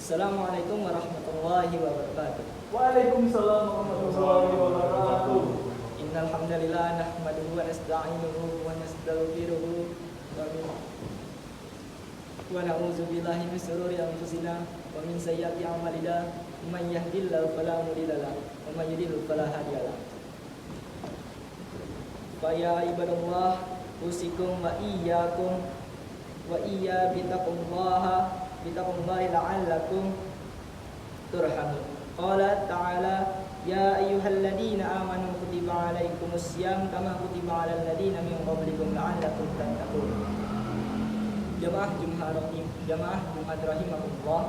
Assalamualaikum warahmatullahi wabarakatuh. Waalaikumsalam warahmatullahi wabarakatuh. Innal hamdalillah nahmaduhu wa nasta'inuhu wa nastaghfiruhu wa na'udzu billahi min shururi anfusina wa min sayyiati a'malina. Man yahdihillahu fala mudilla lahu wa man yudlil fala hadiya lahu. Fa ya ibadallah usikum wa iyyakum wa iyya bitaqullahi la'allakum turhamun. Qala ta'ala ya ayyuhalladzina amanu kutiba 'alaikumus syiyam kama kutiba 'alal ladzina min qablikum la'allakum tattaqun. Jamaah Jumat rahimahullah,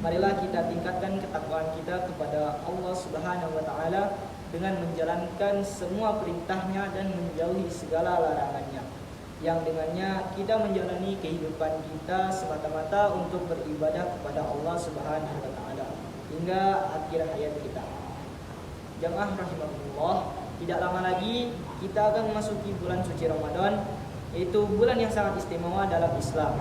marilah kita tingkatkan ketakwaan kita kepada Allah Subhanahu wa taala dengan menjalankan semua perintahnya dan menjauhi segala larangannya, yang dengannya kita menjalani kehidupan kita semata-mata untuk beribadah kepada Allah Subhanahu wa taala hingga akhir hayat kita. Jamaah rahimahullah, tidak lama lagi kita akan memasuki bulan suci Ramadan, yaitu bulan yang sangat istimewa dalam Islam.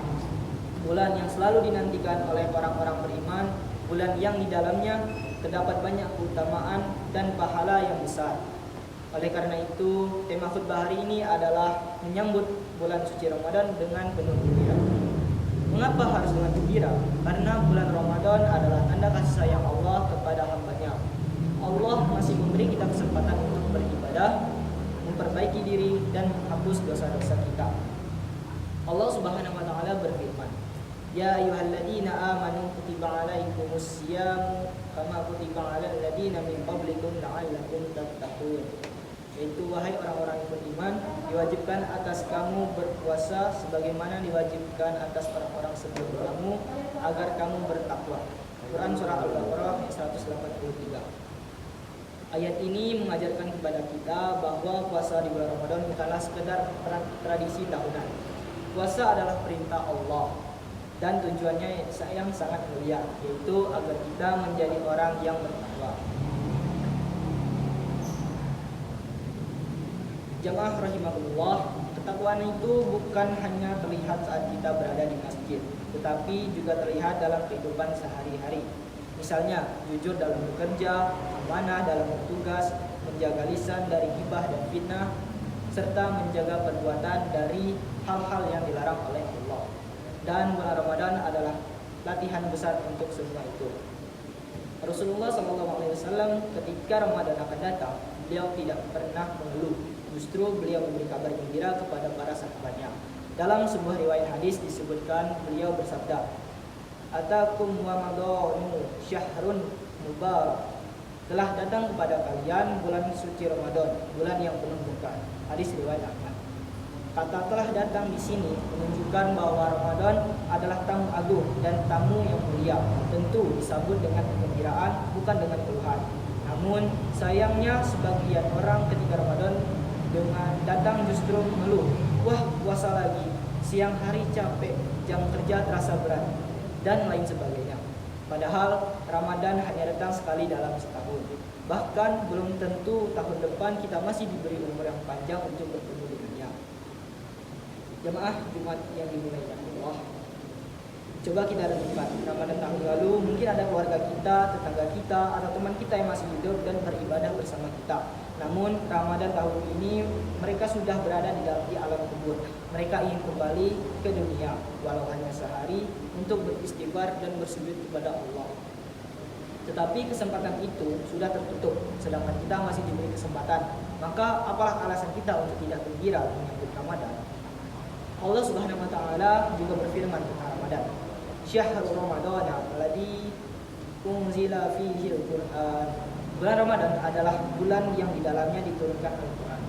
Bulan yang selalu dinantikan oleh orang-orang beriman, bulan yang di dalamnya terdapat banyak keutamaan dan pahala yang besar. Oleh karena itu, tema khutbah hari ini adalah menyambut bulan suci Ramadan dengan penuh gembira. Mengapa harus dengan gembira? Karena bulan Ramadan adalah tanda kasih sayang Allah kepada hamba-Nya. Allah masih memberi kita kesempatan untuk beribadah, memperbaiki diri dan menghapus dosa-dosa kita. Allah Subhanahu wa taala berfirman, "Ya ayyuhalladzina amanu kutiba 'alaikumus syiyam kama kutiba 'alal ladzina min qablikum la'allakum tattaqun." Yaitu wahai orang-orang yang beriman, diwajibkan atas kamu berpuasa sebagaimana diwajibkan atas orang-orang sebelum kamu agar kamu bertakwa. Quran surah Al-Baqarah ayat 183. Ayat ini mengajarkan kepada kita bahwa puasa di bulan Ramadan bukanlah sekedar tradisi tahunan. Puasa adalah perintah Allah dan tujuannya yang sangat mulia, yaitu agar kita menjadi orang yang bertakwa. Jamaah rahimahullah, ketakwaan itu bukan hanya terlihat saat kita berada di masjid, tetapi juga terlihat dalam kehidupan sehari-hari. Misalnya, jujur dalam bekerja, amanah dalam bertugas, menjaga lisan dari ghibah dan fitnah, serta menjaga perbuatan dari hal-hal yang dilarang oleh Allah. Dan bulan Ramadan adalah latihan besar untuk semua itu. Rasulullah SAW ketika Ramadan akan datang, beliau tidak pernah mengeluh. Justru beliau memberi kabar gembira kepada para sahabatnya. Dalam sebuah riwayat hadis disebutkan beliau bersabda, "Atakum Ramadhanu syahrun mubarak." Telah datang kepada kalian bulan suci Ramadan, bulan yang penuh berkah. Hadis riwayat Ahmad. Kata telah datang di sini menunjukkan bahwa Ramadan adalah tamu agung dan tamu yang mulia. Tentu disambut dengan kegembiraan, bukan dengan keluhan. Namun sayangnya sebagian orang ketika Ramadan dengan datang justru mengeluh, wah puasa lagi, siang hari capek, jam kerja terasa berat, dan lain sebagainya. Padahal Ramadan hanya datang sekali dalam setahun. Bahkan belum tentu tahun depan kita masih diberi umur yang panjang untuk bertemu dengannya. Jemaah Jumat yang dimuliakan Allah, coba kita renungkan, Ramadan tahun lalu mungkin ada keluarga kita, tetangga kita, atau teman kita yang masih hidup dan beribadah bersama kita. Namun Ramadan tahun ini mereka sudah berada di alam kubur. Mereka ingin kembali ke dunia walau hanya sehari untuk beristighfar dan bersujud kepada Allah. Tetapi kesempatan itu sudah tertutup, sedangkan kita masih diberi kesempatan. Maka apalah alasan kita untuk tidak gembira menyambut Ramadan? Allah Subhanahu wa taala juga berfirman tentang Ramadan. Syahrul Ramadan alladzi unzila fihi al-Qur'an. Bulan Ramadan adalah bulan yang di dalamnya diturunkan Al-Quran.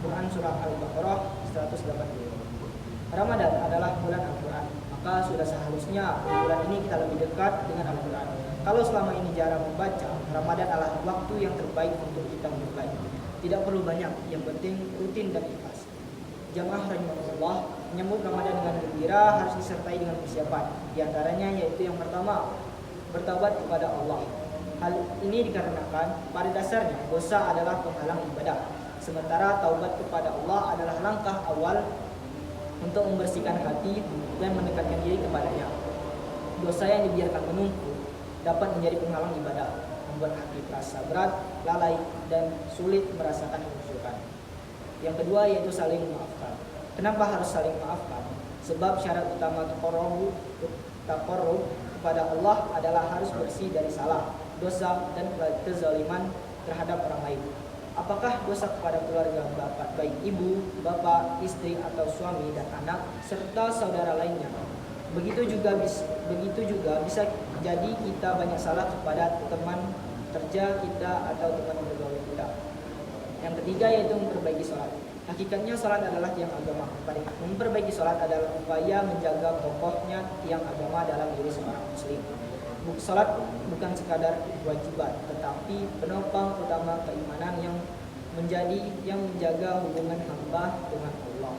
Quran surah Al-Baqarah 180. Ramadan adalah bulan Al-Quran, maka sudah seharusnya bulan ini kita lebih dekat dengan Al-Quran. Kalau selama ini jarang membaca, Ramadan adalah waktu yang terbaik untuk kita memulai. Tidak perlu banyak, yang penting rutin dan ikhlas. Jamaah rahimahullah, menyambut Ramadan dengan gembira harus disertai dengan persiapan. Di antaranya yaitu yang pertama, bertaubat kepada Allah. Hal ini dikarenakan pada dasarnya dosa adalah penghalang ibadah, sementara taubat kepada Allah adalah langkah awal untuk membersihkan hati dan mendekatkan diri kepadanya. Dosa yang dibiarkan menumpuk dapat menjadi penghalang ibadah, membuat hati terasa berat, lalai, dan sulit merasakan kehusukan. Yang kedua yaitu saling memaafkan. Kenapa harus saling memaafkan? Sebab syarat utama taqarrub kepada Allah adalah harus bersih dari salah, dosa, dan kezaliman terhadap orang lain. Apakah dosa kepada keluarga bapak, baik ibu, bapak, istri, atau suami dan anak, serta saudara lainnya. Begitu juga bisa jadi kita banyak salah kepada teman kerja kita atau teman bergaul kita. Yang ketiga yaitu memperbaiki sholat. Hakikatnya sholat adalah tiang agama. Memperbaiki sholat adalah upaya menjaga kokohnya tiang agama dalam diri seorang muslim. Sholat bukan sekadar kewajiban, tetapi penopang utama keimanan yang menjaga hubungan hamba dengan Allah.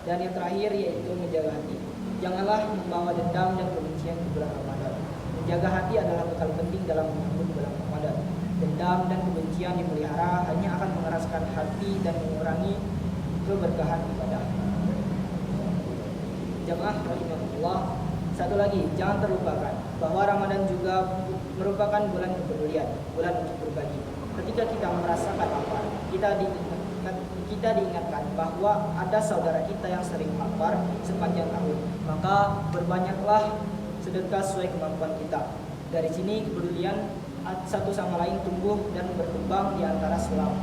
Dan yang terakhir yaitu menjaga hati. Janganlah membawa dendam dan kebencian di bulan Ramadan. Menjaga hati adalah bekal penting dalam menyambut bulan Ramadan. Dendam dan kebencian dipelihara hanya akan mengeraskan hati dan mengurangi keberkahan ibadah. Jamaah rahimahullah. Satu lagi, jangan terlupakan bahwa Ramadan juga merupakan bulan kepedulian, bulan untuk berbagi. Ketika kita merasakan lapar, kita diingatkan bahwa ada saudara kita yang sering lapar sepanjang tahun. Maka berbanyaklah sedekah sesuai kemampuan kita. Dari sini kepedulian satu sama lain tumbuh dan berkembang di antara sesama,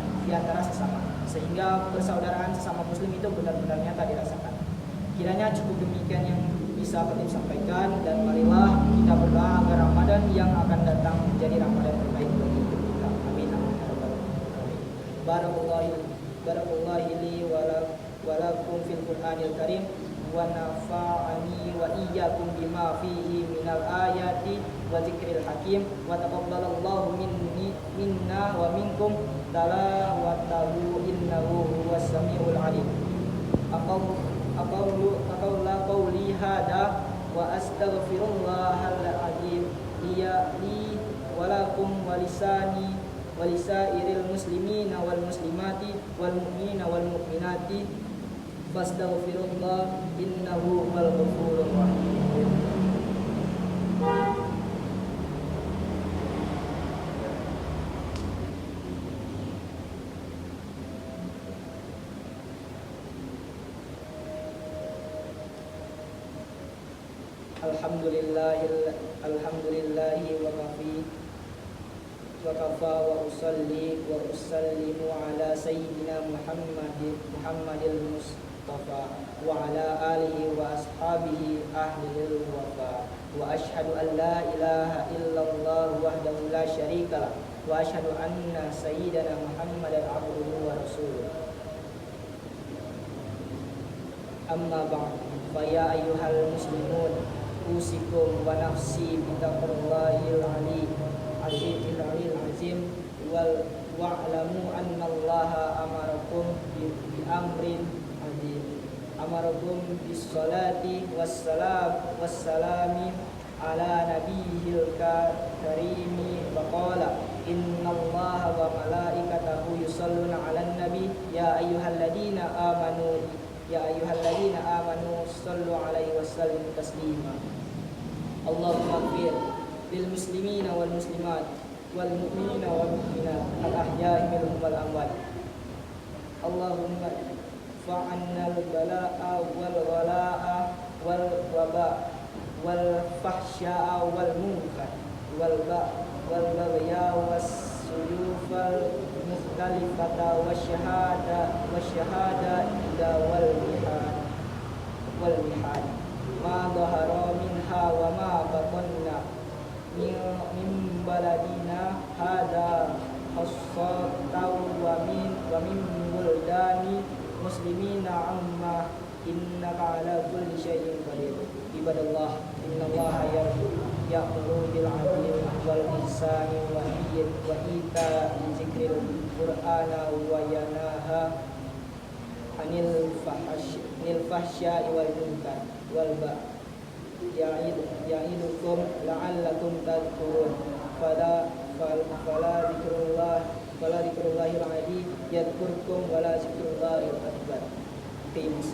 sehingga persaudaraan sesama muslim itu benar-benar nyata dirasakan. Kiranya cukup demikian yang bisa Khatib sampaikan, dan marilah kita berdoa agar Ramadan yang akan datang menjadi Ramadan terbaik bagi kita. Amin. Barakallahu li wa lakum fil Qur'anil Karim wa nafa'ani wa iyyakum bima fihi minal ayati wa dzikril hakim wa taqabbalallahu minna wa minkum tilawatahu innahu huwas samiul alim. Aqulu qawli hada wa astaghfirullahal azim li wa lakum wa lisairil muslimina wal muslimati wal mu'minina wal mu'minati fastaghfirullah innahu huwal ghafurur rahim. Alhamdulillahi wa kafa wa usalli wa usallimu ala sayyidina Muhammadil Mustafa wa ala alihi wa ashabihi ahlil wafa wa ashhadu an la ilaha illallah wahdahu la syarika lah wa ashhadu anna sayyidina Muhammadan abduhu wa rasuluh. Amma ba'd, fa ya ayyuhal muslimun usikum wa nafsi bitaqwallahil azim wa'lamu annallaha amarakum bi amrin azim. Amarakum bis salati wassalami ala nabiyil karimi wa qala innallaha wa malaikatahu yusalluna 'alan nabi ya ayyuhalladzina amanu sallu 'alaihi wa sallimu taslima. Allahumma ighfir lil muslimina wal muslimat wal mu'minina wal mu'minat al ahya'i minhum wal amwat. Allahumma fa'anna al bala'a wal ghala'a wal waba wal fahsya'a wal munkar wal baghya was suyufal mukhtalifata wasyahada ila wal mihad ma dhahara minha wa ma batanna min baladina hada khassatan wa min buldani muslimina amma innaka ala kulli syai'in qadir. Ibadallah, innallaha ya'muru bil 'adli wal ihsani wa ita'i dzikril qur'ana wa yanha 'anil fahsya'i wal munkar wal baghi ya'idukum la'allakum tadhkurun. Fala dzikrullahil 'ali yadhkurkum wala dzikrullahil akbar. Qimus.